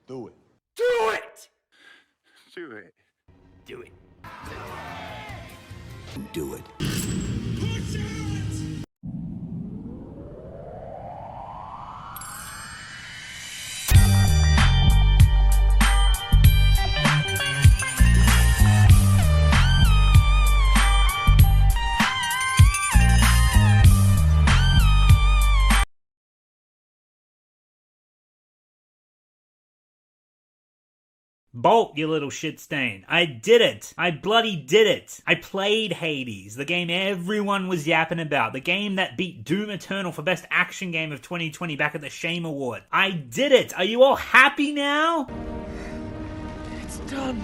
Do it. Do it! Do it. Do it. Do it. Push it! Bolt, you little shit stain. I did it. I bloody did it. I played Hades, the game everyone was yapping about, the game that beat Doom Eternal for Best Action Game of 2020 back at the Shame Award. I did it. Are you all happy now? It's done.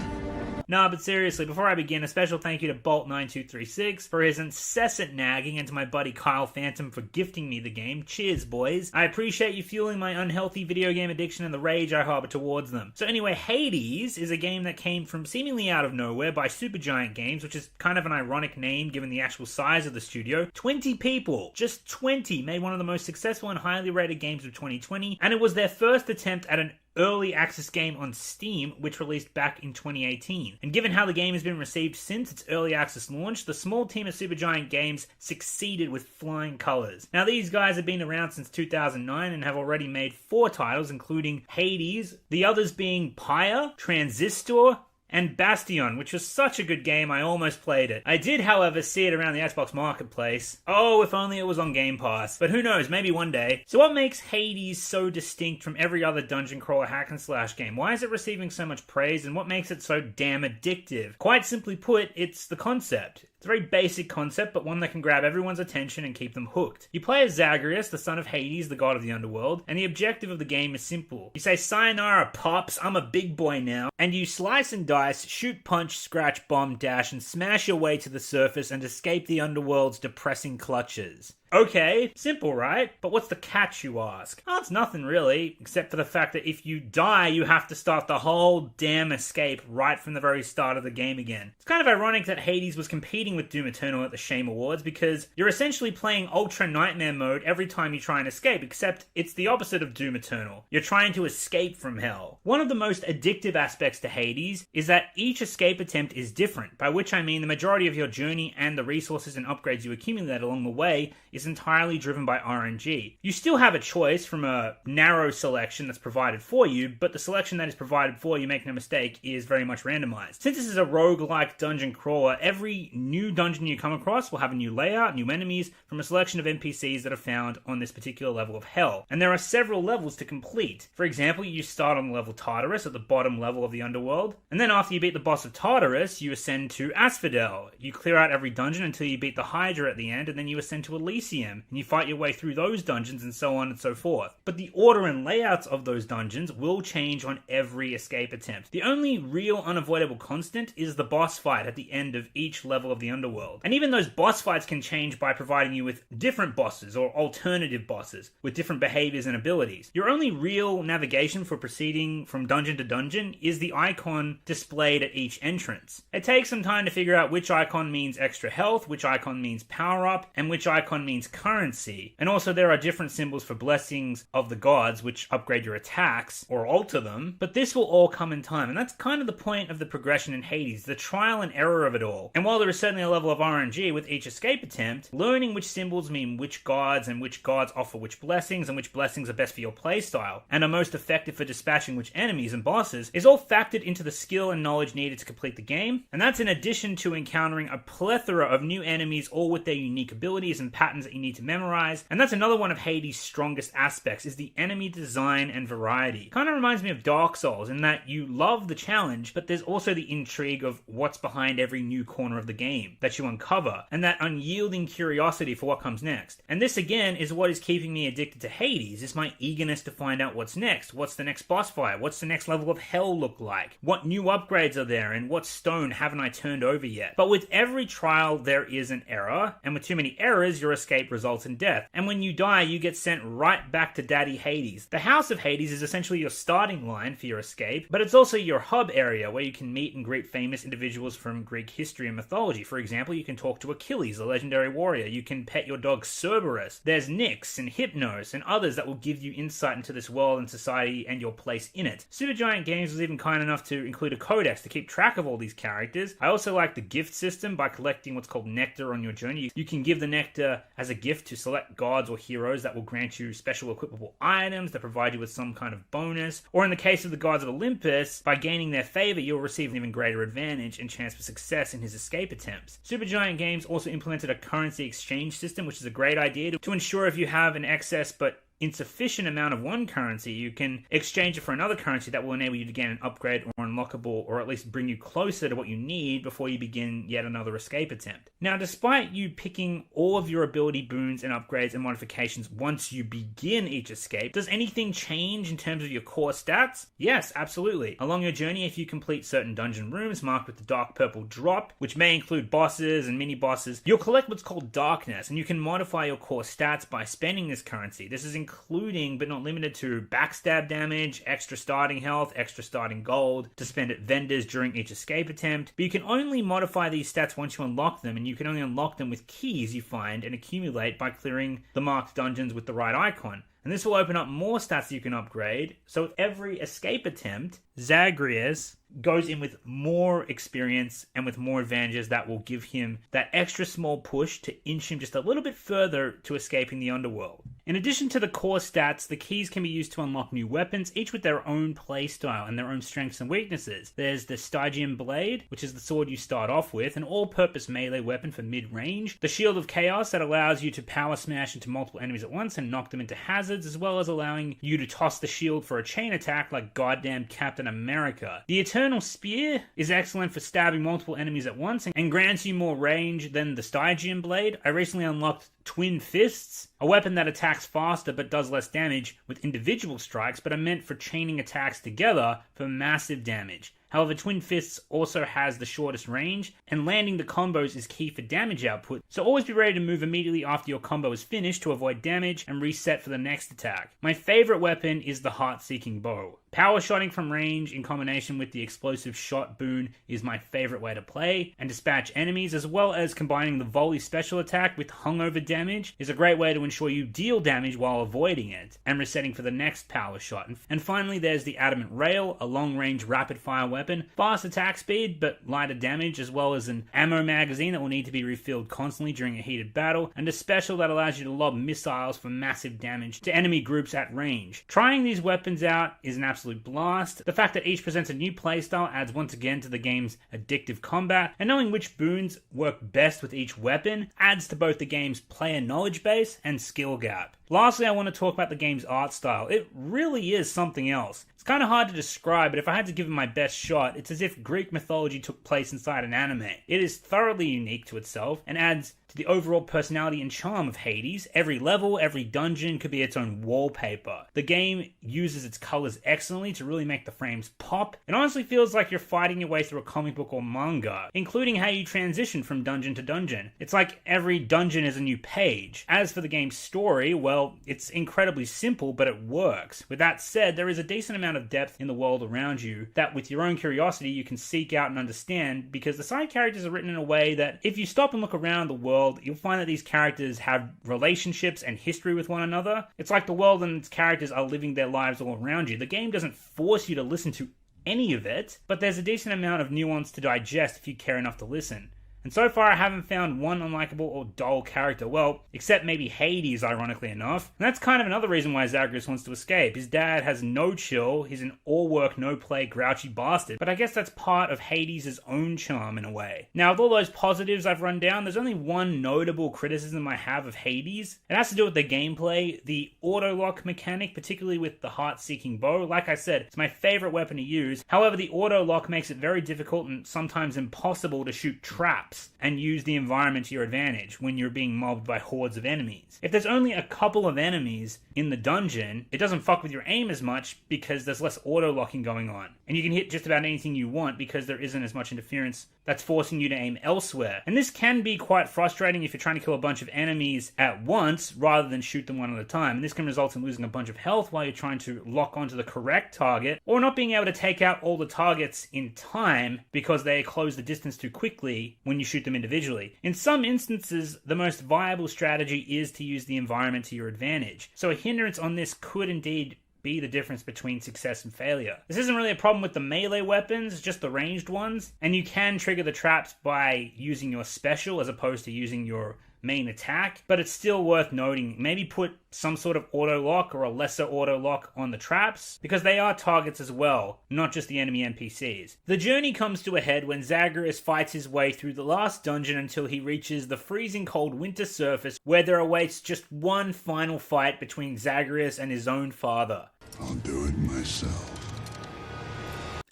Nah, but seriously, before I begin, a special thank you to Bolt9236 for his incessant nagging, and to my buddy Kyle Phantom for gifting me the game. Cheers, boys. I appreciate you fueling my unhealthy video game addiction and the rage I harbor towards them. So anyway, Hades is a game that came from seemingly out of nowhere by Supergiant Games, which is kind of an ironic name given the actual size of the studio. 20 people, just 20, made one of the most successful and highly rated games of 2020, and it was their first attempt at an early access game on Steam, which released back in 2018. And given how the game has been received since its early access launch, the small team at Supergiant Games succeeded with flying colors. Now, these guys have been around since 2009 and have already made 4 titles, including Hades, the others being Pyre, Transistor, and Bastion, which was such a good game I almost played it. I did, however, see it around the Xbox Marketplace. Oh, if only it was on Game Pass. But who knows, maybe one day. So what makes Hades so distinct from every other dungeon crawler hack and slash game? Why is it receiving so much praise, and what makes it so damn addictive? Quite simply put, it's the concept. It's a very basic concept, but one that can grab everyone's attention and keep them hooked. You play as Zagreus, the son of Hades, the god of the underworld, and the objective of the game is simple. You say, "Sayonara, Pops, I'm a big boy now," and you slice and dice, shoot, punch, scratch, bomb, dash, and smash your way to the surface and escape the underworld's depressing clutches. Okay, simple, right? But what's the catch, you ask? Oh, it's nothing really, except for the fact that if you die, you have to start the whole damn escape right from the very start of the game again. It's kind of ironic that Hades was competing with Doom Eternal at the Shame Awards, because you're essentially playing Ultra Nightmare mode every time you try and escape, except it's the opposite of Doom Eternal. You're trying to escape from hell. One of the most addictive aspects to Hades is that each escape attempt is different, by which I mean the majority of your journey and the resources and upgrades you accumulate along the way is entirely driven by RNG. You still have a choice from a narrow selection that's provided for you, but the selection that is provided for you, make no mistake, is very much randomized. Since this is a roguelike dungeon crawler, every new dungeon you come across will have a new layout, new enemies, from a selection of NPCs that are found on this particular level of hell. And there are several levels to complete. For example, you start on the level Tartarus at the bottom level of the underworld, and then after you beat the boss of Tartarus, you ascend to Asphodel. You clear out every dungeon until you beat the Hydra at the end, and then you ascend to Elysium, and you fight your way through those dungeons and so on and so forth. But the order and layouts of those dungeons will change on every escape attempt. The only real unavoidable constant is the boss fight at the end of each level of the underworld. And even those boss fights can change by providing you with different bosses or alternative bosses with different behaviors and abilities. Your only real navigation for proceeding from dungeon to dungeon is the icon displayed at each entrance. It takes some time to figure out which icon means extra health, which icon means power up, and which icon means currency. And also there are different symbols for blessings of the gods, which upgrade your attacks or alter them, but this will all come in time, and that's kind of the point of the progression in Hades, the trial and error of it all. And while there is certainly a level of RNG with each escape attempt, learning which symbols mean which gods and which gods offer which blessings and which blessings are best for your playstyle and are most effective for dispatching which enemies and bosses is all factored into the skill and knowledge needed to complete the game, and that's in addition to encountering a plethora of new enemies, all with their unique abilities and patterns that you need to memorize. And that's another one of Hades' strongest aspects, is the enemy design and variety. Kind of reminds me of Dark Souls in that you love the challenge, but there's also the intrigue of what's behind every new corner of the game that you uncover, and that unyielding curiosity for what comes next. And this again is what is keeping me addicted to Hades, is my eagerness to find out what's next. What's the next boss fight? What's the next level of hell look like? What new upgrades are there, and what stone haven't I turned over yet? But with every trial there is an error, and with too many errors your escape escape results in death. And when you die, you get sent right back to Daddy Hades. The House of Hades is essentially your starting line for your escape, but it's also your hub area where you can meet and greet famous individuals from Greek history and mythology. For example, you can talk to Achilles, the legendary warrior. You can pet your dog Cerberus. There's Nyx and Hypnos and others that will give you insight into this world and society and your place in it. Supergiant Games was even kind enough to include a codex to keep track of all these characters. I also like the gift system. By collecting what's called nectar on your journey, you can give the nectar as a gift to select gods or heroes that will grant you special equipable items that provide you with some kind of bonus. Or in the case of the gods of Olympus, by gaining their favor, you'll receive an even greater advantage and chance for success in his escape attempts. Supergiant Games also implemented a currency exchange system, which is a great idea to ensure if you have an excess but insufficient amount of one currency, you can exchange it for another currency that will enable you to gain an upgrade or unlockable, or at least bring you closer to what you need before you begin yet another escape attempt. Now, despite you picking all of your ability boons and upgrades and modifications once you begin each escape, does anything change in terms of your core stats? Yes, absolutely. Along your journey, if you complete certain dungeon rooms marked with the dark purple drop, which may include bosses and mini bosses, you'll collect what's called darkness, and you can modify your core stats by spending this currency. This is including but not limited to backstab damage, extra starting health, extra starting gold to spend at vendors during each escape attempt. But you can only modify these stats once you unlock them, and you can only unlock them with keys you find and accumulate by clearing the marked dungeons with the right icon. And this will open up more stats you can upgrade, so with every escape attempt, Zagreus goes in with more experience and with more advantages that will give him that extra small push to inch him just a little bit further to escaping the underworld. In addition to the core stats, the keys can be used to unlock new weapons, each with their own playstyle and their own strengths and weaknesses. There's the Stygian Blade, which is the sword you start off with, an all-purpose melee weapon for mid-range. The Shield of Chaos that allows you to power smash into multiple enemies at once and knock them into hazards, as well as allowing you to toss the shield for a chain attack like goddamn Captain America. The Eternal Spear is excellent for stabbing multiple enemies at once and grants you more range than the Stygian Blade. I recently unlocked Twin Fists, a weapon that attacks faster but does less damage with individual strikes, but are meant for chaining attacks together for massive damage. However, Twin Fists also has the shortest range, and landing the combos is key for damage output, so always be ready to move immediately after your combo is finished to avoid damage and reset for the next attack. My favorite weapon is the Heart-Seeking Bow. Power shotting from range in combination with the explosive shot boon is my favorite way to play and dispatch enemies, as well as combining the volley special attack with hungover damage is a great way to ensure you deal damage while avoiding it and resetting for the next power shot. And finally, there's the Adamant Rail, a long-range rapid-fire weapon, fast attack speed but lighter damage, as well as an ammo magazine that will need to be refilled constantly during a heated battle, and a special that allows you to lob missiles for massive damage to enemy groups at range. Trying these weapons out is an absolute blast. The fact that each presents a new playstyle adds once again to the game's addictive combat, and knowing which boons work best with each weapon adds to both the game's player knowledge base and skill gap. Lastly, I want to talk about the game's art style. It really is something else. It's kind of hard to describe, but if I had to give it my best shot, it's as if Greek mythology took place inside an anime. It is thoroughly unique to itself and adds to the overall personality and charm of Hades. Every level, every dungeon could be its own wallpaper. The game uses its colors excellently to really make the frames pop. It honestly feels like you're fighting your way through a comic book or manga, including how you transition from dungeon to dungeon. It's like every dungeon is a new page. As for the game's story, well, it's incredibly simple, but it works. With that said, there is a decent amount of depth in the world around you that with your own curiosity you can seek out and understand, because the side characters are written in a way that if you stop and look around the world, you'll find that these characters have relationships and history with one another. It's like the world and its characters are living their lives all around you. The game doesn't force you to listen to any of it, but there's a decent amount of nuance to digest if you care enough to listen. And so far I haven't found one unlikable or dull character, well, except maybe Hades, ironically enough. And that's kind of another reason why Zagreus wants to escape. His dad has no chill, he's an all-work, no-play, grouchy bastard, but I guess that's part of Hades' own charm in a way. Now, with all those positives I've run down, there's only one notable criticism I have of Hades. It has to do with the gameplay, the auto-lock mechanic, particularly with the Heart-Seeking Bow. Like I said, it's my favorite weapon to use. However, the auto-lock makes it very difficult and sometimes impossible to shoot traps. traps and use the environment to your advantage when you're being mobbed by hordes of enemies. If there's only a couple of enemies in the dungeon, it doesn't fuck with your aim as much because there's less auto-locking going on. And you can hit just about anything you want because there isn't as much interference that's forcing you to aim elsewhere. And this can be quite frustrating if you're trying to kill a bunch of enemies at once rather than shoot them one at a time. And this can result in losing a bunch of health while you're trying to lock onto the correct target, or not being able to take out all the targets in time because they close the distance too quickly when you shoot them individually. In some instances, the most viable strategy is to use the environment to your advantage. So a hindrance on this could indeed be the difference between success and failure. This isn't really a problem with the melee weapons, just the ranged ones, and you can trigger the traps by using your special as opposed to using your main attack, but it's still worth noting, maybe put some sort of auto lock or a lesser auto lock on the traps, because they are targets as well, not just the enemy NPCs. The journey comes to a head when Zagreus fights his way through the last dungeon until he reaches the freezing cold winter surface, where there awaits just one final fight between Zagreus and his own father. I'll do it myself.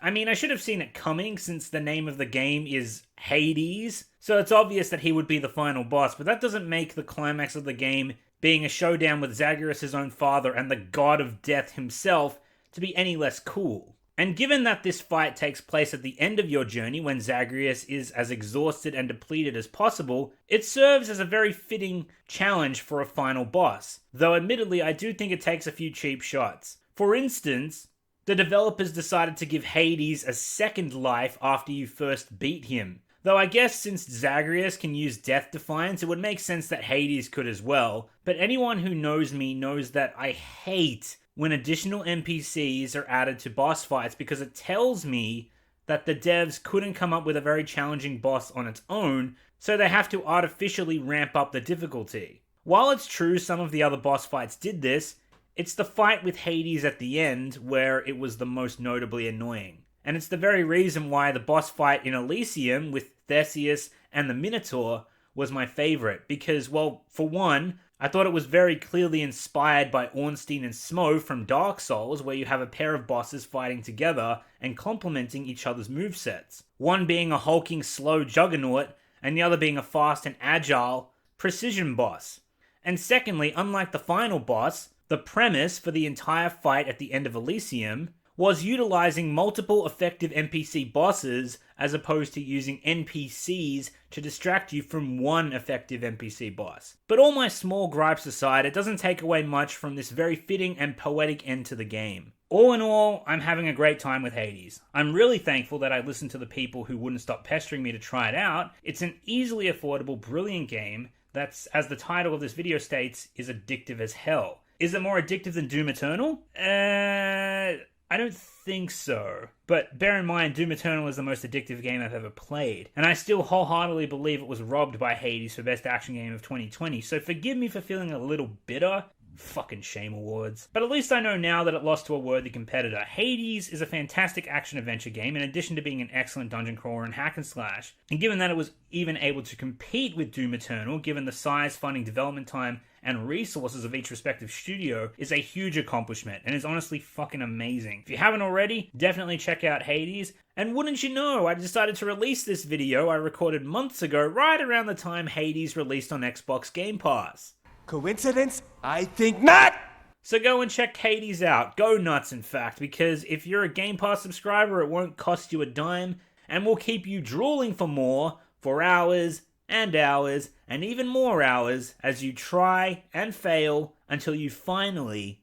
I mean, I should have seen it coming since the name of the game is Hades, so it's obvious that he would be the final boss, but that doesn't make the climax of the game being a showdown with Zagreus' own father and the god of death himself to be any less cool. And given that this fight takes place at the end of your journey when Zagreus is as exhausted and depleted as possible, it serves as a very fitting challenge for a final boss, though admittedly I do think it takes a few cheap shots. For instance, the developers decided to give Hades a second life after you first beat him. Though I guess since Zagreus can use Death Defiance, it would make sense that Hades could as well. But anyone who knows me knows that I hate when additional NPCs are added to boss fights because it tells me that the devs couldn't come up with a very challenging boss on its own, so they have to artificially ramp up the difficulty. While it's true some of the other boss fights did this, it's the fight with Hades at the end where it was the most notably annoying. And it's the very reason why the boss fight in Elysium with Theseus and the Minotaur was my favorite. Because, well, for one, I thought it was very clearly inspired by Ornstein and Smough from Dark Souls, where you have a pair of bosses fighting together and complementing each other's movesets. One being a hulking, slow juggernaut, and the other being a fast and agile precision boss. And secondly, unlike the final boss, the premise for the entire fight at the end of Elysium was utilizing multiple effective NPC bosses as opposed to using NPCs to distract you from one effective NPC boss. But all my small gripes aside, it doesn't take away much from this very fitting and poetic end to the game. All in all, I'm having a great time with Hades. I'm really thankful that I listened to the people who wouldn't stop pestering me to try it out. It's an easily affordable, brilliant game that's, as the title of this video states, is addictive as hell. Is it more addictive than Doom Eternal? I don't think so. But bear in mind, Doom Eternal is the most addictive game I've ever played. And I still wholeheartedly believe it was robbed by Hades for Best Action Game of 2020. So forgive me for feeling a little bitter. Fucking shame awards. But at least I know now that it lost to a worthy competitor. Hades is a fantastic action-adventure game in addition to being an excellent dungeon crawler and hack and slash. And given that it was even able to compete with Doom Eternal, given the size, funding, development time, and resources of each respective studio, is a huge accomplishment and is honestly fucking amazing. If you haven't already, definitely check out Hades. And wouldn't you know, I decided to release this video I recorded months ago right around the time Hades released on XboxGamePass. Coincidence? I think not! So go and check Hades out. Go nuts, in fact, because if you're a Game Pass subscriber, it won't cost you a dime, and will keep you drooling for more for hours and hours and even more hours as you try and fail until you finally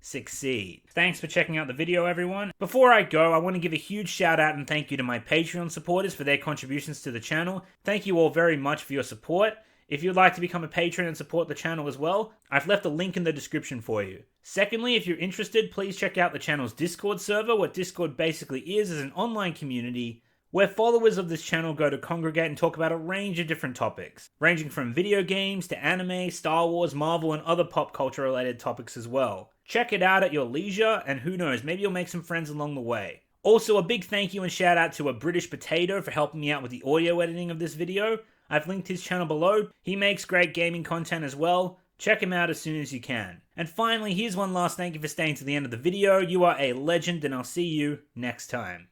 succeed. Thanks for checking out the video, everyone. Before I go, I want to give a huge shout out and thank you to my Patreon supporters for their contributions to the channel. Thank you all very much for your support. If you'd like to become a patron and support the channel as well, I've left a link in the description for you. Secondly, if you're interested, please check out the channel's Discord server. What Discord basically is an online community where followers of this channel go to congregate and talk about a range of different topics, ranging from video games to anime, Star Wars, Marvel, and other pop culture related topics as well. Check it out at your leisure, and who knows, maybe you'll make some friends along the way. Also, a big thank you and shout out to a British Potato for helping me out with the audio editing of this video. I've linked his channel below. He makes great gaming content as well. Check him out as soon as you can. And finally, here's one last thank you for staying to the end of the video. You are a legend, and I'll see you next time.